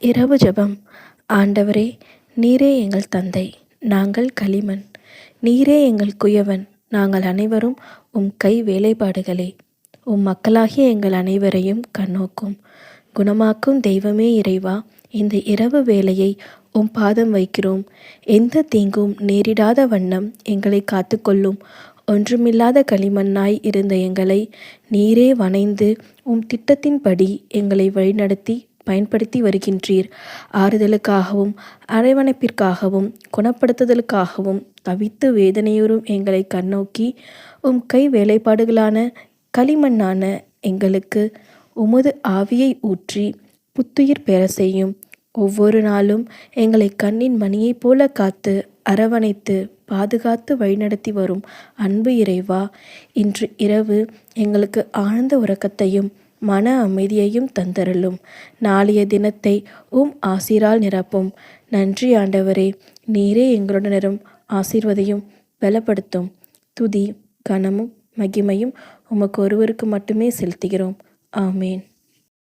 இரவு ஜெபம். ஆண்டவரே, நீரே எங்கள் தந்தை, நாங்கள் களிமண். நீரே எங்கள் குயவன், நாங்கள் அனைவரும் உம் கை வேலைப்பாடுகளே. உம் மக்களாகிய எங்கள் அனைவரையும் கண்ணோக்கும் குணமாக்கும் தெய்வமே இறைவா, இந்த இரவு வேளையை உம் பாதம் வைக்கிறோம். எந்த தீங்கும் நேரிடாத வண்ணம் எங்களை காத்துக்கொள்ளும். ஒன்றுமில்லாத களிமண்ணாய் இருந்த எங்களை நீரே வணைந்து உம் திட்டத்தின்படி எங்களை வழிநடத்தி பயன்படுத்தி வருகின்றீர். ஆறுதலுக்காகவும் அரவணைப்பிற்காகவும் குணப்படுத்துதலுக்காகவும் தவித்து வேதனையுறும் எங்களை கண்ணோக்கி உம் கை வேலைப்பாடுகளான களிமண்ணான எங்களுக்கு உமது ஆவியை ஊற்றி புத்துயிர் பெற செய்யும். ஒவ்வொரு நாளும் எங்களை கண்ணின் மணியைப் போல காத்து அரவணைத்து பாதுகாத்து வழிநடத்தி வரும் அன்பு இறைவா, இன்று இரவு எங்களுக்கு ஆழ்ந்த உறக்கத்தையும் மன அமைதியையும் தந்தருளும். நாளைய தினத்தை ஆசீரால் நிரப்பும். நன்றி ஆண்டவரே, நீரே எங்களுடனும் ஆசீர்வதையும் பலப்படுத்தும். துதி கனமும் மகிமையும் உமக்கு ஒருவருக்கு மட்டுமே செலுத்துகிறோம். ஆமேன்.